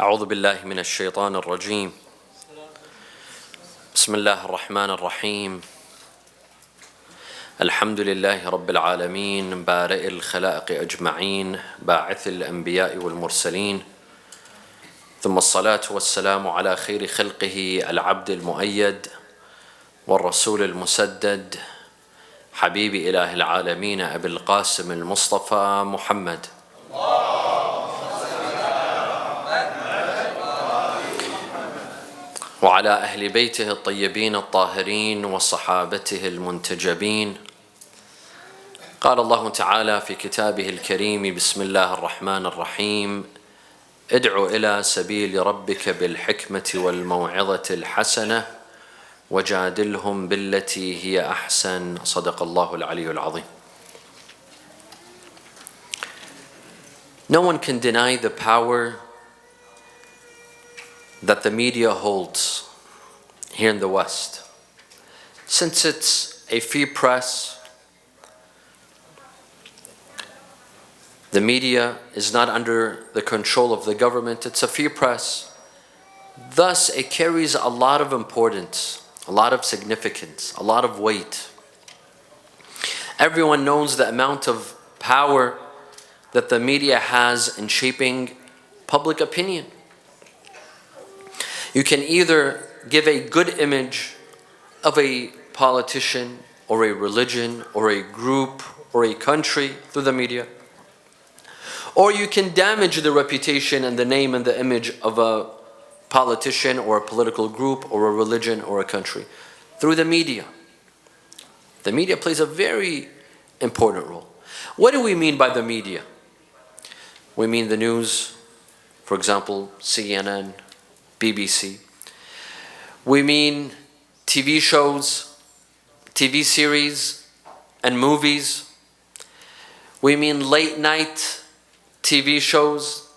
أعوذ بالله من الشيطان الرجيم. بسم الله الرحمن الرحيم. الحمد لله رب العالمين، بارئ الخلائق أجمعين، باعث الأنبياء والمرسلين، ثم الصلاة والسلام على خير خلقه العبد المؤيد والرسول المسدد، حبيب إله العالمين أبي القاسم المصطفى محمد. وعلى أهل بيته الطيبين الطاهرين وصحابته المنتجبين. قال الله تعالى في كتابه الكريم: بسم الله الرحمن الرحيم، ادع إلى سبيل ربك بالحكمة والموعظة الحسنة وجادلهم بالتي هي أحسن. صدق الله العلي العظيم. No one can deny the power that the media holds here in the West. Since it's a free press, the media is not under the control of the government, it's a free press. Thus, it carries a lot of importance, a lot of significance, a lot of weight. Everyone knows the amount of power that the media has in shaping public opinion. You can either give a good image of a politician or a religion or a group or a country through the media, or you can damage the reputation and the name and the image of a politician or a political group or a religion or a country through the media. The media plays a very important role. What do we mean by the media? We mean the news, for example, CNN, BBC. We mean TV shows, TV series, and movies. We mean late night TV shows.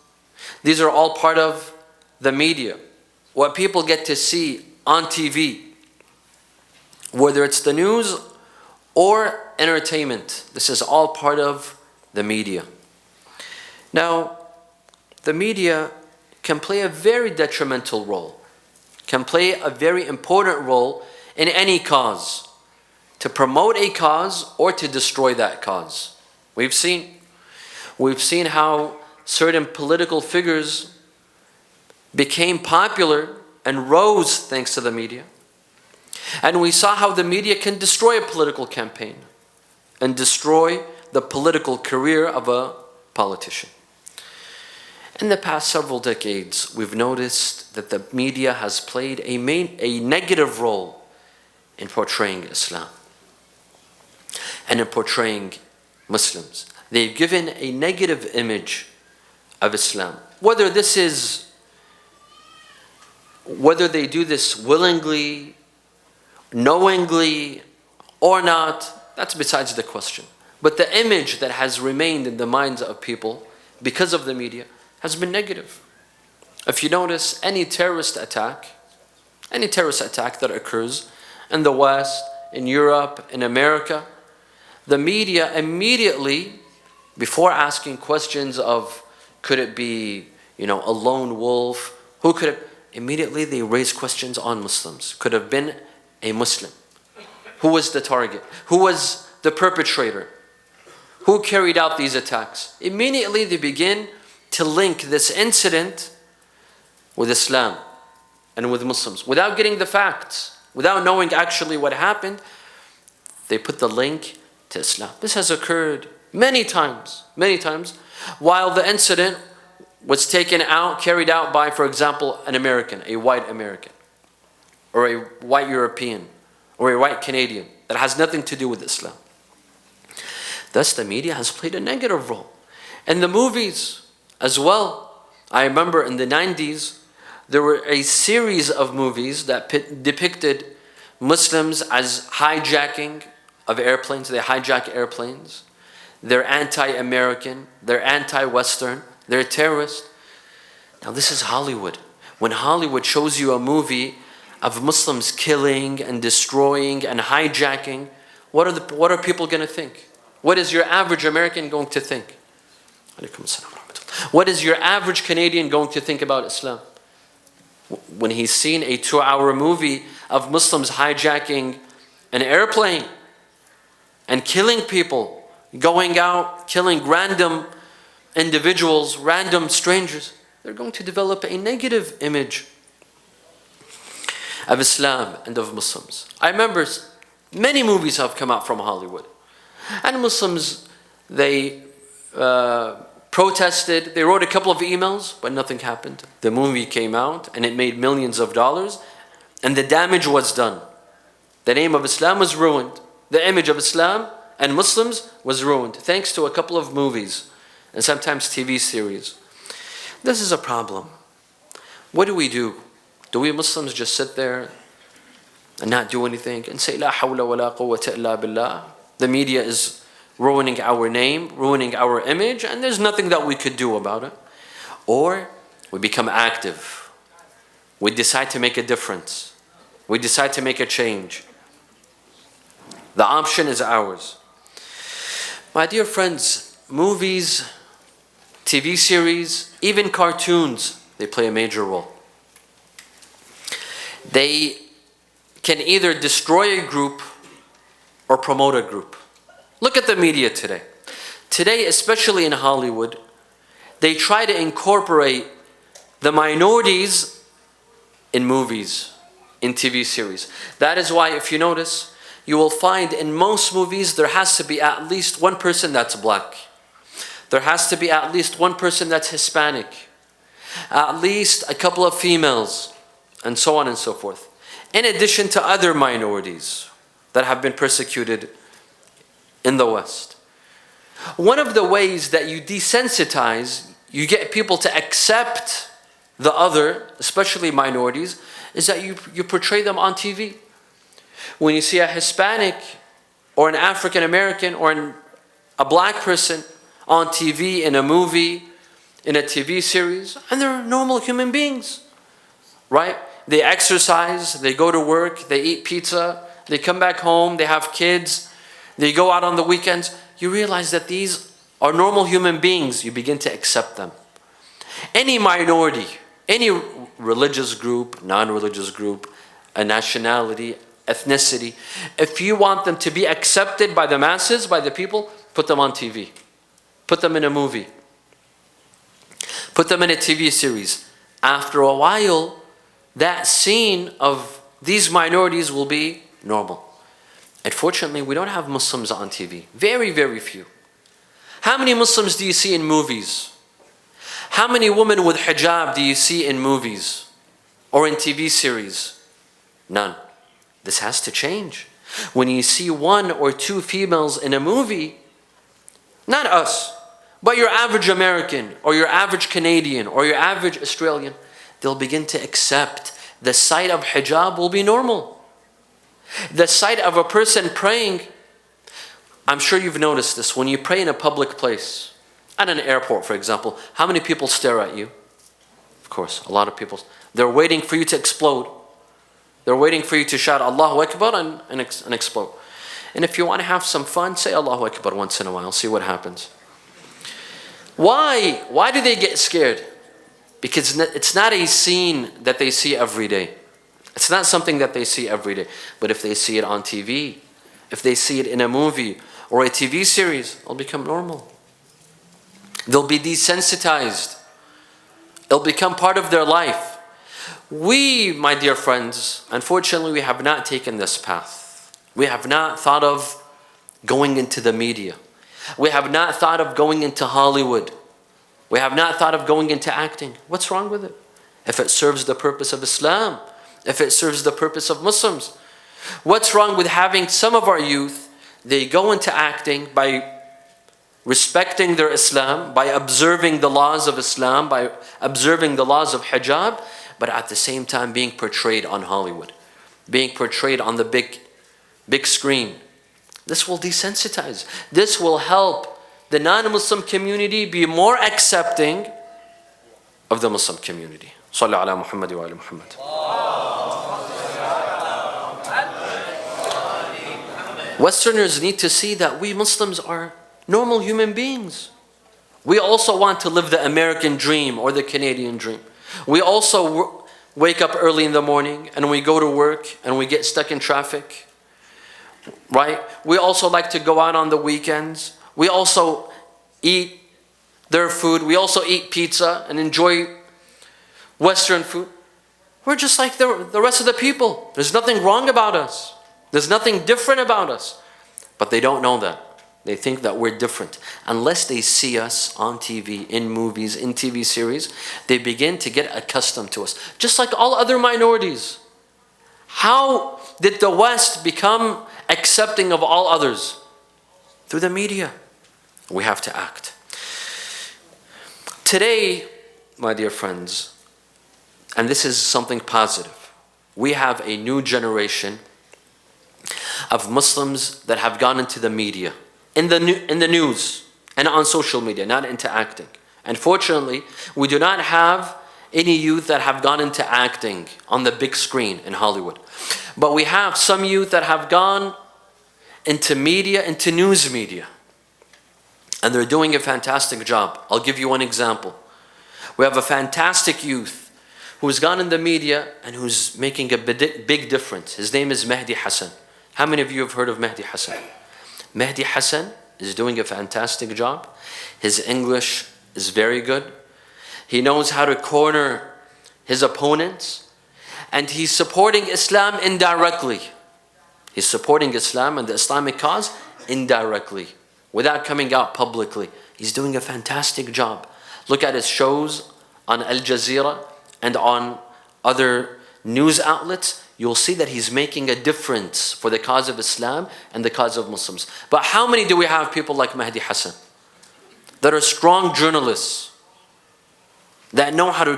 These are all part of the media. What people get to see on TV, whether it's the news or entertainment, this is all part of the media. Now, the media can play a very detrimental role, can play a very important role in any cause, to promote a cause or to destroy that cause. We've seen how certain political figures became popular and rose thanks to the media. And we saw how the media can destroy a political campaign and destroy the political career of a politician. In the past several decades, we've noticed that the media has played a negative role in portraying Islam and in portraying Muslims. They've given a negative image of Islam. Whether they do this willingly, knowingly, or not, that's besides the question. But the image that has remained in the minds of people because of the media has been negative. If you notice any terrorist attack that occurs in the West, in Europe, in America, the media immediately, before asking questions of could it be, a lone wolf, who could it, immediately they raise questions on Muslims. Could have been a Muslim. Who was the target? Who was the perpetrator? Who carried out these attacks? Immediately they begin to link this incident with Islam and with Muslims. Without getting the facts, without knowing actually what happened, they put the link to Islam. This has occurred many times, while the incident was carried out by, for example, an American, a white American, or a white European, or a white Canadian, that has nothing to do with Islam. Thus, the media has played a negative role. And the movies as well. I remember in the 90s, there were a series of movies that depicted Muslims as hijacking of airplanes. They hijack airplanes. They're anti-American. They're anti-Western. They're terrorists. Now this is Hollywood. When Hollywood shows you a movie of Muslims killing and destroying and hijacking, what are people going to think? What is your average American going to think? Alaikum assalam. What is your average Canadian going to think about Islam? When he's seen a 2-hour movie of Muslims hijacking an airplane and killing people, going out, killing random individuals, random strangers, they're going to develop a negative image of Islam and of Muslims. I remember many movies have come out from Hollywood. And Muslims, they protested, they wrote a couple of emails, but nothing happened. The movie came out and it made millions of dollars and the damage was done. The name of Islam was ruined. The image of Islam and Muslims was ruined thanks to a couple of movies and sometimes TV series. This is a problem. What do? Do we Muslims just sit there and not do anything and say, La hawla wa la quwwata illa billah? The media is ruining our name, ruining our image, and there's nothing that we could do about it. Or we become active. We decide to make a difference. We decide to make a change. The option is ours. My dear friends, movies, TV series, even cartoons, they play a major role. They can either destroy a group or promote a group. Look at the media today. Today, especially in Hollywood, they try to incorporate the minorities in movies, in TV series. That is why, if you notice, you will find in most movies there has to be at least one person that's black. There has to be at least one person that's Hispanic. At least a couple of females, and so on and so forth. In addition to other minorities that have been persecuted in the West. One of the ways that you desensitize, you get people to accept the other, especially minorities, is that you portray them on TV. When you see a Hispanic or an African American or a black person on TV, in a movie, in a TV series, and they're normal human beings, right? They exercise, they go to work, they eat pizza, they come back home, they have kids, they go out on the weekends. You realize that these are normal human beings. You begin to accept them. Any minority, any religious group, non-religious group, a nationality, ethnicity, if you want them to be accepted by the masses, by the people, put them on TV. Put them in a movie. Put them in a TV series. After a while, that scene of these minorities will be normal. Unfortunately, we don't have Muslims on TV. Very, very few. How many Muslims do you see in movies? How many women with hijab do you see in movies or in TV series? None. This has to change. When you see 1 or 2 females in a movie, not us, but your average American or your average Canadian or your average Australian, they'll begin to accept the sight of hijab will be normal. The sight of a person praying, I'm sure you've noticed this, when you pray in a public place, at an airport for example, how many people stare at you? Of course, a lot of people. They're waiting for you to explode. They're waiting for you to shout Allahu Akbar and explode. And if you want to have some fun, say Allahu Akbar once in a while, see what happens. Why? Why do they get scared? Because it's not a scene that they see every day. It's not something that they see every day. But if they see it on TV, if they see it in a movie or a TV series, it'll become normal. They'll be desensitized. It'll become part of their life. We, my dear friends, unfortunately, we have not taken this path. We have not thought of going into the media. We have not thought of going into Hollywood. We have not thought of going into acting. What's wrong with it? If it serves the purpose of Islam, if it serves the purpose of Muslims. What's wrong with having some of our youth, they go into acting by respecting their Islam, by observing the laws of Islam, by observing the laws of hijab, but at the same time being portrayed on Hollywood, being portrayed on the big screen. This will desensitize. This will help the non-Muslim community be more accepting of the Muslim community. Sallu ala Muhammad wa ala Muhammad. Westerners need to see that we Muslims are normal human beings. We also want to live the American dream or the Canadian dream. We also wake up early in the morning and we go to work and we get stuck in traffic, right? We also like to go out on the weekends. We also eat their food. We also eat pizza and enjoy Western food. We're just like the rest of the people. There's nothing wrong about us. There's nothing different about us. But they don't know that. They think that we're different. Unless they see us on TV, in movies, in TV series, they begin to get accustomed to us. Just like all other minorities. How did the West become accepting of all others? Through the media. We have to act. Today, my dear friends, and this is something positive, we have a new generation of Muslims that have gone into the media, in the news, and on social media, not into acting. Unfortunately, we do not have any youth that have gone into acting on the big screen in Hollywood. But we have some youth that have gone into media, into news media. And they're doing a fantastic job. I'll give you one example. We have a fantastic youth who's gone in the media and who's making a big difference. His name is Mehdi Hassan. How many of you have heard of Mehdi Hassan? Mehdi Hassan is doing a fantastic job. His English is very good. He knows how to corner his opponents. And he's supporting Islam indirectly. He's supporting Islam and the Islamic cause indirectly, without coming out publicly. He's doing a fantastic job. Look at his shows on Al Jazeera and on other news outlets. You'll see that he's making a difference for the cause of Islam and the cause of Muslims. But how many do we have people like Mehdi Hassan that are strong journalists, that know how to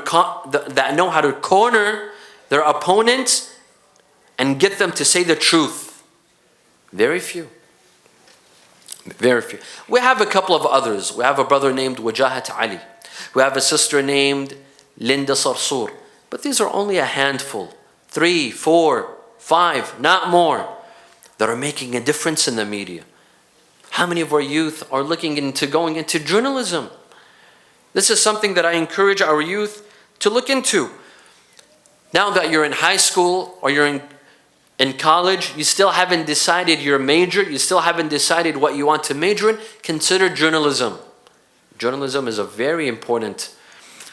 corner their opponents and get them to say the truth? Very few. Very few. We have a couple of others. We have a brother named Wajahat Ali. We have a sister named Linda Sarsour. But these are only a handful. 3, 4, 5, not more, that are making a difference in the media. How many of our youth are looking into going into journalism? This is something that I encourage our youth to look into. Now that you're in high school or you're in college, you still haven't decided your major, you still haven't decided what you want to major in, consider journalism. Journalism is a very important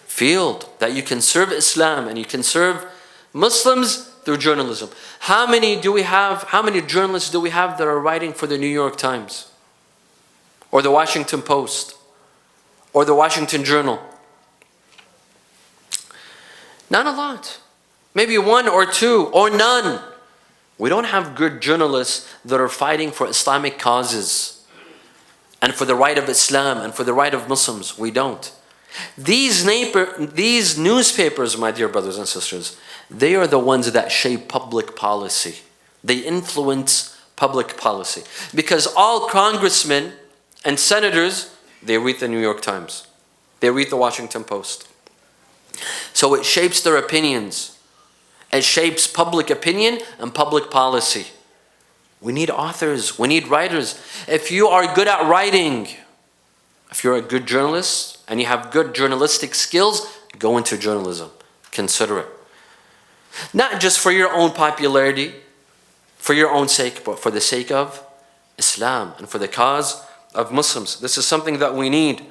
field that you can serve Islam and you can serve Muslims through journalism. How many journalists do we have that are writing for the New York Times? Or the Washington Post? Or the Washington Journal? Not a lot. Maybe 1 or 2 or none. We don't have good journalists that are fighting for Islamic causes and for the right of Islam and for the right of Muslims. We don't. These newspapers, my dear brothers and sisters, they are the ones that shape public policy. They influence public policy. Because all congressmen and senators, they read the New York Times. They read the Washington Post. So it shapes their opinions. It shapes public opinion and public policy. We need authors. We need writers. If you are good at writing, if you're a good journalist and you have good journalistic skills, go into journalism. Consider it. Not just for your own popularity, for your own sake, but for the sake of Islam and for the cause of Muslims. This is something that we need.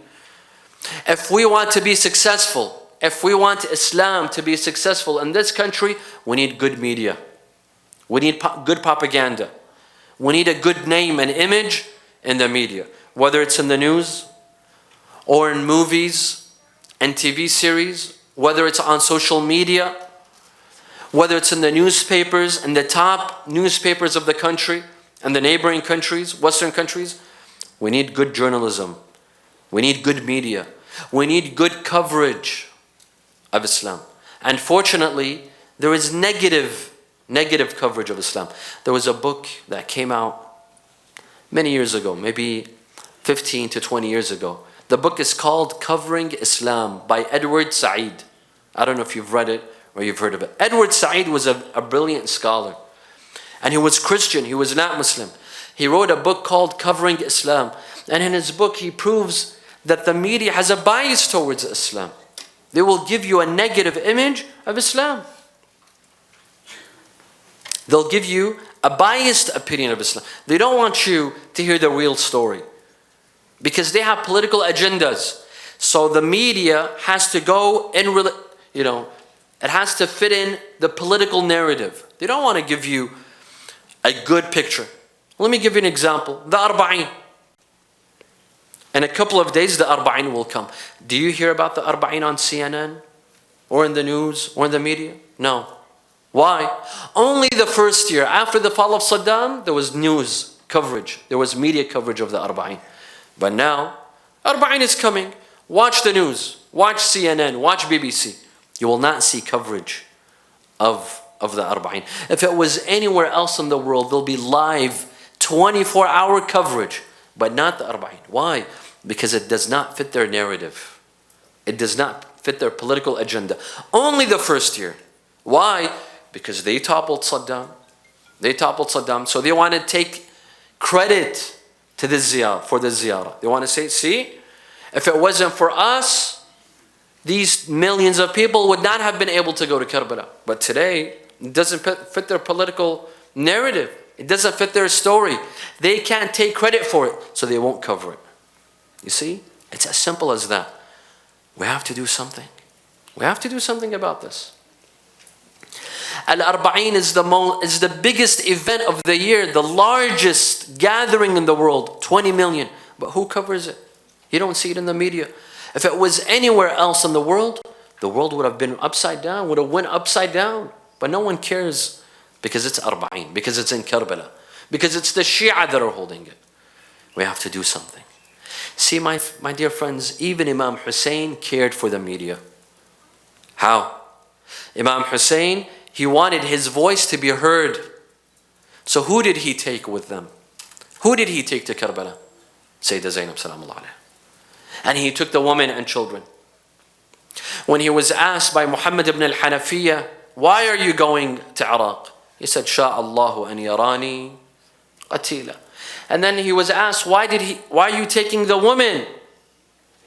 If we want to be successful, if we want Islam to be successful in this country, we need good media. We need good propaganda. We need a good name and image in the media. Whether it's in the news, or in movies and TV series, whether it's on social media, whether it's in the newspapers and the top newspapers of the country and the neighboring countries, Western countries, we need good journalism. We need good media. We need good coverage of Islam. Unfortunately, there is negative coverage of Islam. There was a book that came out many years ago, maybe 15 to 20 years ago. The book is called Covering Islam by Edward Said. I don't know if you've read it or you've heard of it. Edward Said was a brilliant scholar. And he was Christian, he was not Muslim. He wrote a book called Covering Islam. And in his book he proves that the media has a bias towards Islam. They will give you a negative image of Islam. They'll give you a biased opinion of Islam. They don't want you to hear the real story because they have political agendas. So the media has to go in, it has to fit in the political narrative. They don't want to give you a good picture. Let me give you an example. The Arba'in. In a couple of days, the Arba'in will come. Do you hear about the Arba'in on CNN? Or in the news? Or in the media? No. Why? Only the first year, after the fall of Saddam, there was news coverage. There was media coverage of the Arba'in. But now, Arba'in is coming. Watch the news. Watch CNN. Watch BBC. You will not see coverage of the Arba'in. If it was anywhere else in the world, there'll be live 24-hour coverage. But not the Arba'in. Why? Because it does not fit their narrative. It does not fit their political agenda. Only the first year. Why? Because they toppled Saddam. They toppled Saddam. So they want to take credit to the ziyarah, for the ziyarah. They want to say, see, if it wasn't for us, these millions of people would not have been able to go to Karbala. But today, it doesn't fit their political narrative. It doesn't fit their story. They can't take credit for it, so they won't cover it. You see? It's as simple as that. We have to do something. We have to do something about this. Al-Arba'in is the biggest event of the year, the largest gathering in the world, 20 million. But who covers it? You don't see it in the media. If it was anywhere else in the world would have been upside down, would have went upside down. But no one cares because it's Arba'in, because it's in Karbala, because it's the Shia that are holding it. We have to do something. See, my dear friends, even Imam Hussein cared for the media. How? Imam Hussein, he wanted his voice to be heard. So who did he take with them? Who did he take to Karbala? Sayyidah Zainab salamullah alayha. And he took the women and children. When he was asked by Muhammad ibn al-Hanafiyyah, why are you going to Iraq? He said, Sha'allahu an yarani qatila. And then he was asked, why are you taking the women?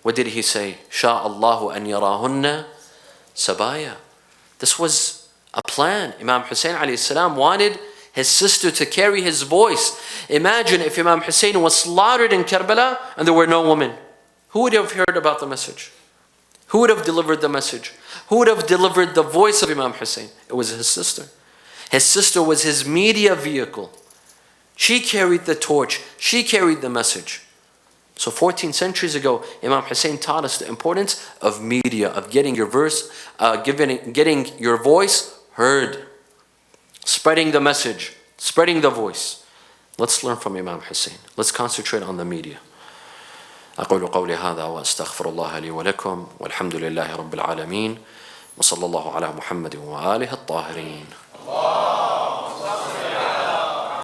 What did he say? Sha'allahu an yarahunna sabaya. This was a plan. Imam Hussein alayhi salam wanted his sister to carry his voice. Imagine if Imam Hussein was slaughtered in Karbala and there were no women. Who would have heard about the message? Who would have delivered the message? Who would have delivered the voice of Imam Hussein? It was his sister. His sister was his media vehicle. She carried the torch. She carried the message. So 14 centuries ago, Imam Hussein taught us the importance of media, of getting your getting your voice heard, spreading the message, spreading the voice. Let's learn from Imam Hussein. Let's concentrate on the media. أقول قولي هذا وأستغفر الله لي ولكم والحمد لله رب العالمين وصلى الله على محمد وآله الطاهرين.